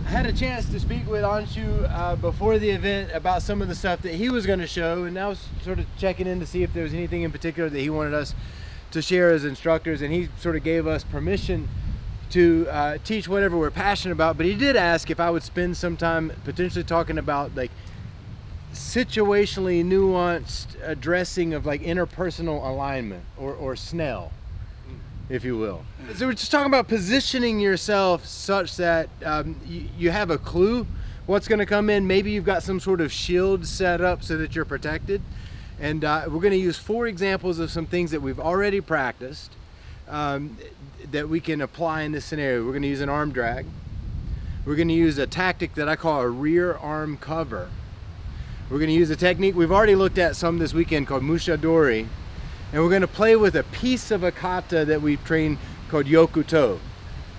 I had a chance to speak with An-Shu before the event about some of the stuff that he was going to show, and I was sort of checking in to see if there was anything in particular that he wanted us to share as instructors, and he sort of gave us permission to teach whatever we're passionate about. But he did ask if I would spend some time potentially talking about like situationally nuanced addressing of like interpersonal alignment, or S.N.A.I.L, if you will. So we're just talking about positioning yourself such that you have a clue what's going to come in. Maybe you've got some sort of shield set up so that you're protected. And we're going to use 4 examples of some things that we've already practiced that we can apply in this scenario. We're going to use an arm drag. We're going to use a tactic that I call a rear arm cover. We're going to use a technique we've already looked at some this weekend called Musha dori. And we're going to play with a piece of a kata that we've trained called Y.oku-to.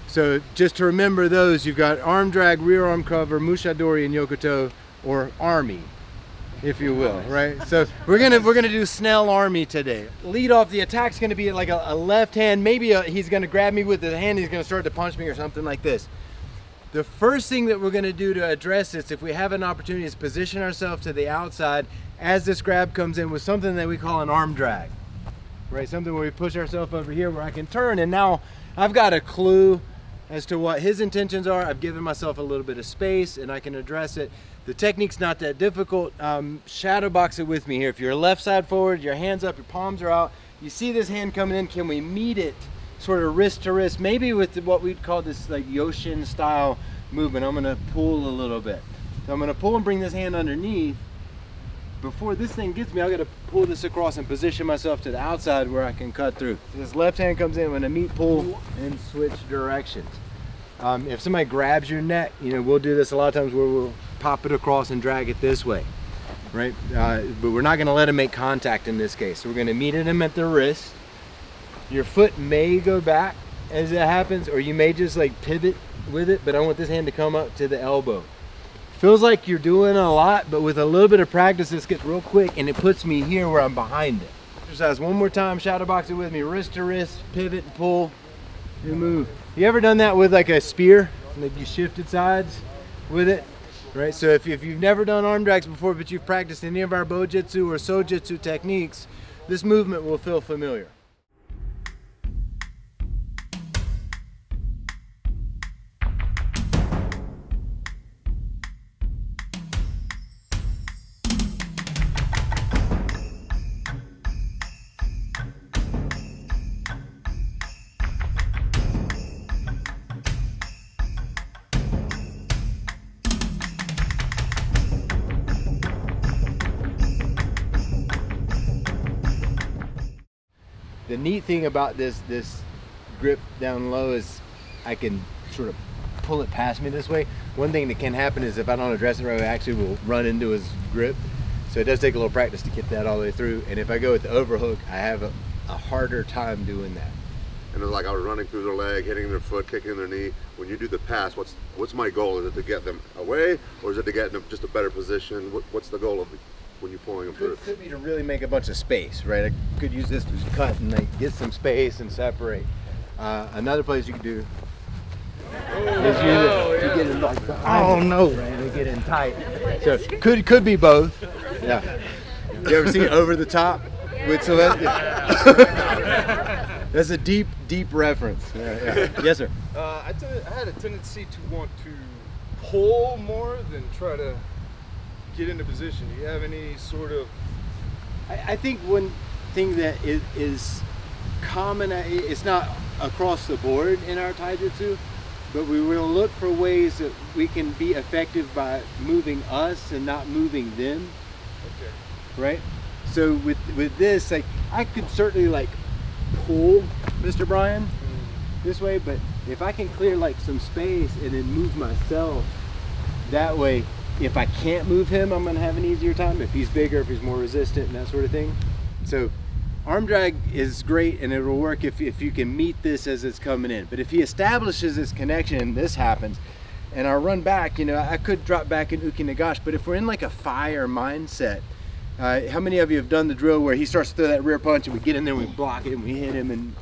So just to remember those, you've got arm drag, rear arm cover, Musha dori, and Y.oku-to, or R.R.M.Y, if you will, right? So we're gonna do S.N.A.I.L R.R.M.Y today. Lead off, the attack's gonna be like a left hand. Maybe he's gonna grab me with the hand, he's gonna start to punch me or something like this. The first thing that we're gonna do to address this, if we have an opportunity, is position ourselves to the outside as this grab comes in with something that we call an arm drag. Right, something where we push ourselves over here where I can turn, and now I've got a clue as to what his intentions are. I've given myself a little bit of space and I can address it. The technique's not that difficult. Shadow box it with me here. If you're left side forward, your hands up, your palms are out, you see this hand coming in, can we meet it sort of wrist to wrist, maybe with what we'd call this like Yoshin style movement. I'm gonna pull a little bit. So I'm gonna pull and bring this hand underneath. Before this thing gets me, I gotta pull this across and position myself to the outside where I can cut through. This left hand comes in when I meet, pull, and switch directions. If somebody grabs your neck, you know, we'll do this a lot of times where we'll pop it across and drag it this way, right? But we're not gonna let them make contact in this case. So we're gonna meet them at the wrist. Your foot may go back as it happens, or you may just like pivot with it, but I want this hand to come up to the elbow. Feels like you're doing a lot, but with a little bit of practice, this gets real quick and it puts me here where I'm behind it. Exercise one more time, shadow box it with me, wrist to wrist, pivot and pull and move. You ever done that with like a spear? Like you shifted sides with it, right? So if you've never done arm drags before, but you've practiced any of our Bojutsu or Sojutsu techniques, this movement will feel familiar. The neat thing about this grip down low is I can sort of pull it past me this way. One thing that can happen is if I don't address it right, I actually will run into his grip. So it does take a little practice to get that all the way through. And if I go with the overhook, I have a harder time doing that. And it's like I was running through their leg, hitting their foot, kicking their knee. When you do the pass, what's my goal? Is it to get them away, or is it to get in just a better position? What's the goal of when you're pulling them through? Could be to really make a bunch of space, right? I could use this to cut and like get some space and separate. Another place you could do is use it to get in like behind right? To get in tight. So could be both. Yeah. You ever see Over the Top with Sylvester? That's a deep reference. Yeah. Yes, sir. I had a tendency to want to pull more than try to get into position. Do you have any sort of... I think one thing that is common, it's not across the board in our taijutsu, but we will look for ways that we can be effective by moving us and not moving them. Okay. Right? So with this, like I could certainly like pull Mr. Brian this way, but if I can clear like some space and then move myself that way, if I can't move him, I'm gonna have an easier time. If he's bigger, if he's more resistant and that sort of thing. So arm drag is great and it will work if you can meet this as it's coming in. But if he establishes this connection and this happens, and I run back, you know, I could drop back in uki nagashi, but if we're in like a fire mindset, how many of you have done the drill where he starts to throw that rear punch and we get in there and we block it and we hit him and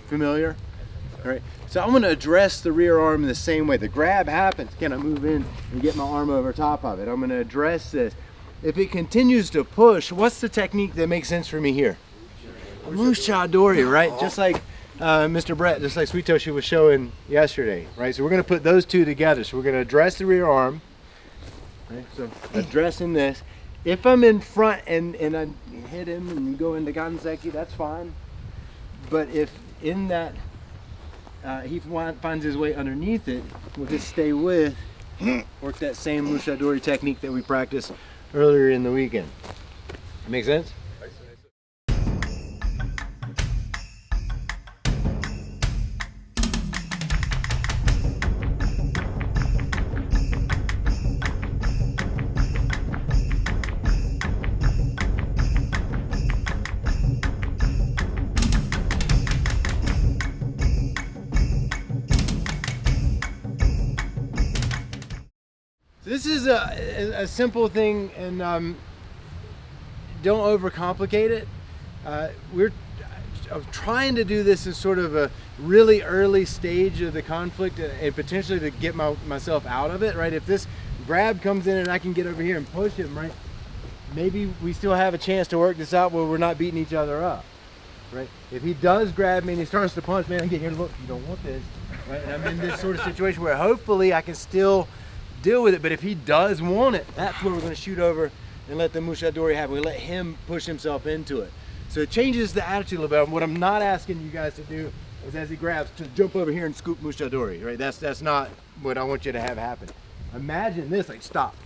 familiar? All right, so I'm gonna address the rear arm in the same way. The grab happens. Can I move in and get my arm over top of it? I'm gonna address this. If it continues to push, what's the technique that makes sense for me here? Musha dori, right? Just like Mr. Brett, just like Sweet Toshi was showing yesterday, right? So we're gonna put those two together. So we're gonna address the rear arm, right? So addressing this. If I'm in front and I hit him and go into ganseki, that's fine. But if in that he finds his way underneath it, we'll just stay with, work that same Musha dori technique that we practiced earlier in the weekend. Make sense? This is a simple thing, and don't overcomplicate it. We're trying to do this in sort of a really early stage of the conflict and potentially to get myself out of it, right? If this grab comes in and I can get over here and push him, right? Maybe we still have a chance to work this out where we're not beating each other up, right? If he does grab me and he starts to punch, man, I get here, look, you don't want this, right? And I'm in this sort of situation where hopefully I can still deal with it, but if he does want it, that's where we're going to shoot over and let the Musha dori happen. We let him push himself into it. So it changes the attitude a little bit. What I'm not asking you guys to do is, as he grabs, to jump over here and scoop Musha dori, right? That's not what I want you to have happen. Imagine this, like stop,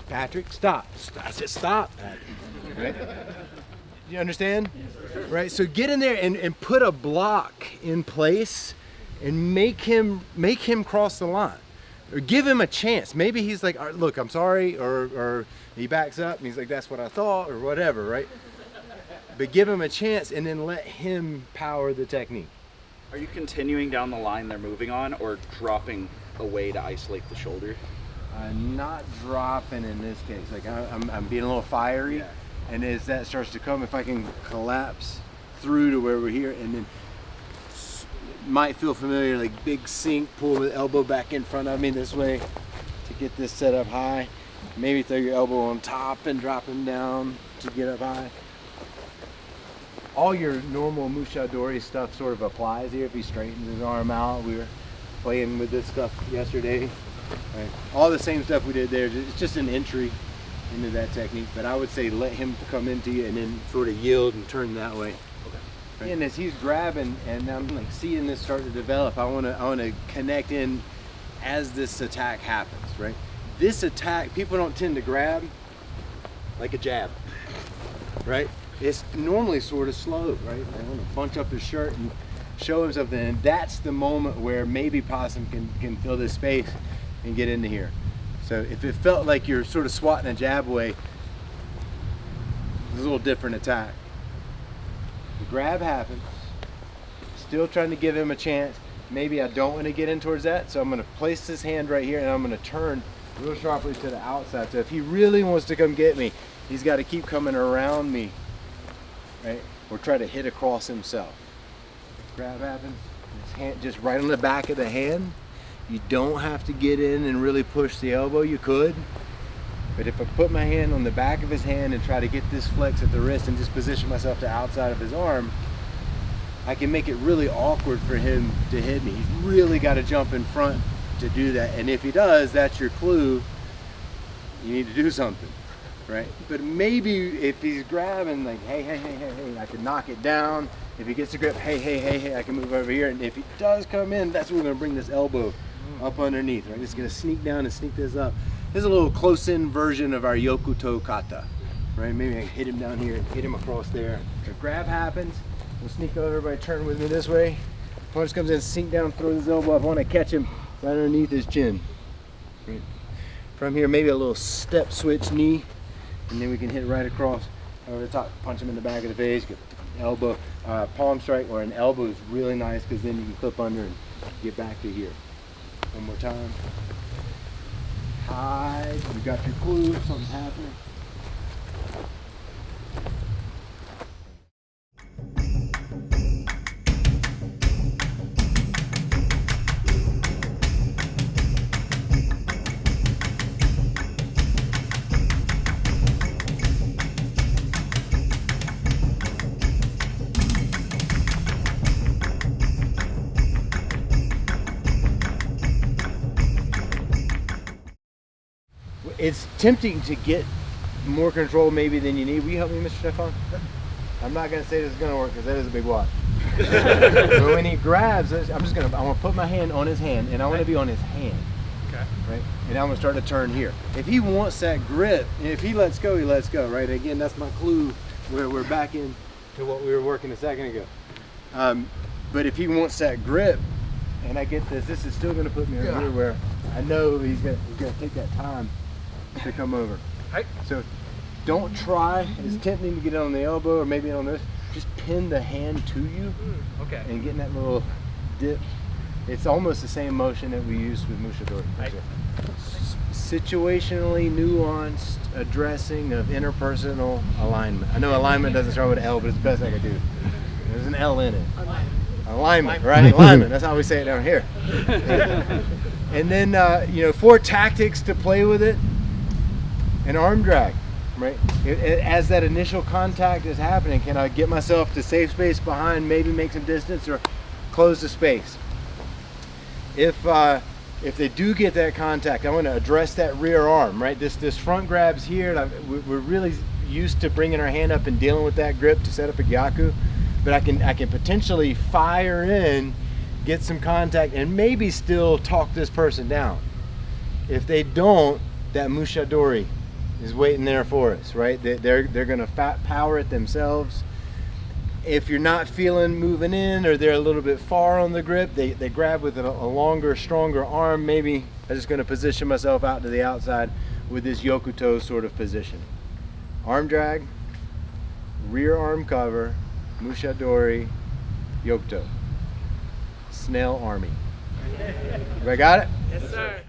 Patrick, stop. I said stop, Patrick, right? You understand? Right, so get in there and put a block in place and make him cross the line. Or give him a chance. Maybe he's like, look, I'm sorry, or he backs up and he's like, that's what I thought, or whatever, right? But give him a chance and then let him power the technique. Are you continuing down the line they're moving on, or dropping away to isolate the shoulder? Not dropping in this case. Like I'm being a little fiery, Yeah. And as that starts to come, if I can collapse through to where we're here, and then might feel familiar, like big sink, pull the elbow back in front of me this way to get this set up high. Maybe throw your elbow on top and drop him down to get up high. All your normal Musha dori stuff sort of applies here. If he straightens his arm out, we were playing with this stuff yesterday. Right. All the same stuff we did there. It's just an entry into that technique, but I would say let him come into you and then sort of yield and turn that way. Right. And as he's grabbing and I'm like seeing this start to develop, I want to connect in as this attack happens, right? This attack, people don't tend to grab like a jab, right? It's normally sort of slow, right? I want to bunch up his shirt and show him something, and that's the moment where maybe Possum can fill this space and get into here. So if it felt like you're sort of swatting a jab away, it's a little different attack. The grab happens, still trying to give him a chance. Maybe I don't want to get in towards that, so I'm going to place this hand right here and I'm going to turn real sharply to the outside. So if he really wants to come get me, he's got to keep coming around me, right? Or try to hit across himself. Grab happens, his hand just right on the back of the hand. You don't have to get in and really push the elbow, you could. But if I put my hand on the back of his hand and try to get this flex at the wrist and just position myself to outside of his arm, I can make it really awkward for him to hit me. He's really got to jump in front to do that. And if he does, that's your clue. You need to do something, right? But maybe if he's grabbing like, hey, I can knock it down. If he gets a grip, hey, I can move over here. And if he does come in, that's when we're gonna bring this elbow up underneath, right? Just gonna sneak down and sneak this up. This is a little close-in version of our yoku-to kata, right? Maybe I can hit him down here and hit him across there. The grab happens, we'll sneak over, everybody turn with me this way. Punch comes in, sink down, throw his elbow up. I wanna catch him right underneath his chin. Right. From here, maybe a little step switch knee, and then we can hit right across over the top, punch him in the back of the face, get elbow, palm strike, or an elbow is really nice because then you can clip under and get back to here. One more time. Hide, you got your clue, something's happening. it's tempting to get more control maybe than you need. Will you help me, Mr. Stefan? I'm not gonna say this is gonna work because that is a big watch. But when he grabs, I'm gonna put my hand on his hand, and I want to be on his hand. Okay. Right? And I'm gonna start to turn here. If he wants that grip, and if he lets go, he lets go. Right? Again, that's my clue where we're back in to what we were working a second ago. But if he wants that grip, and I get this is still gonna put me over here where I know he's gonna take that time to come over. Right. So don't try. It's tempting to get it on the elbow or maybe on this. Just pin the hand to you Okay. and getting that little dip. It's almost the same motion that we used with Musha dori. Right. Situationally nuanced addressing of interpersonal alignment. I know alignment doesn't start with an L, but it's the best I could do. There's an L in it. Alignment, right? Alignment. That's how we say it down here. And then, 4 tactics to play with it. An arm drag, right? As that initial contact is happening, can I get myself to safe space behind, maybe make some distance or close the space? If they do get that contact, I want to address that rear arm, right? This front grab's here. And we're really used to bringing our hand up and dealing with that grip to set up a gyaku, but I can potentially fire in, get some contact, and maybe still talk this person down. If they don't, that Musha dori is waiting there for us, right? They're gonna power it themselves. If you're not feeling moving in, or they're a little bit far on the grip, they grab with a longer, stronger arm. Maybe I'm just gonna position myself out to the outside with this yoku-to sort of position. Arm drag, rear arm cover, Musha dori, yoku-to. Snail army. Everybody got it? Yes, sir.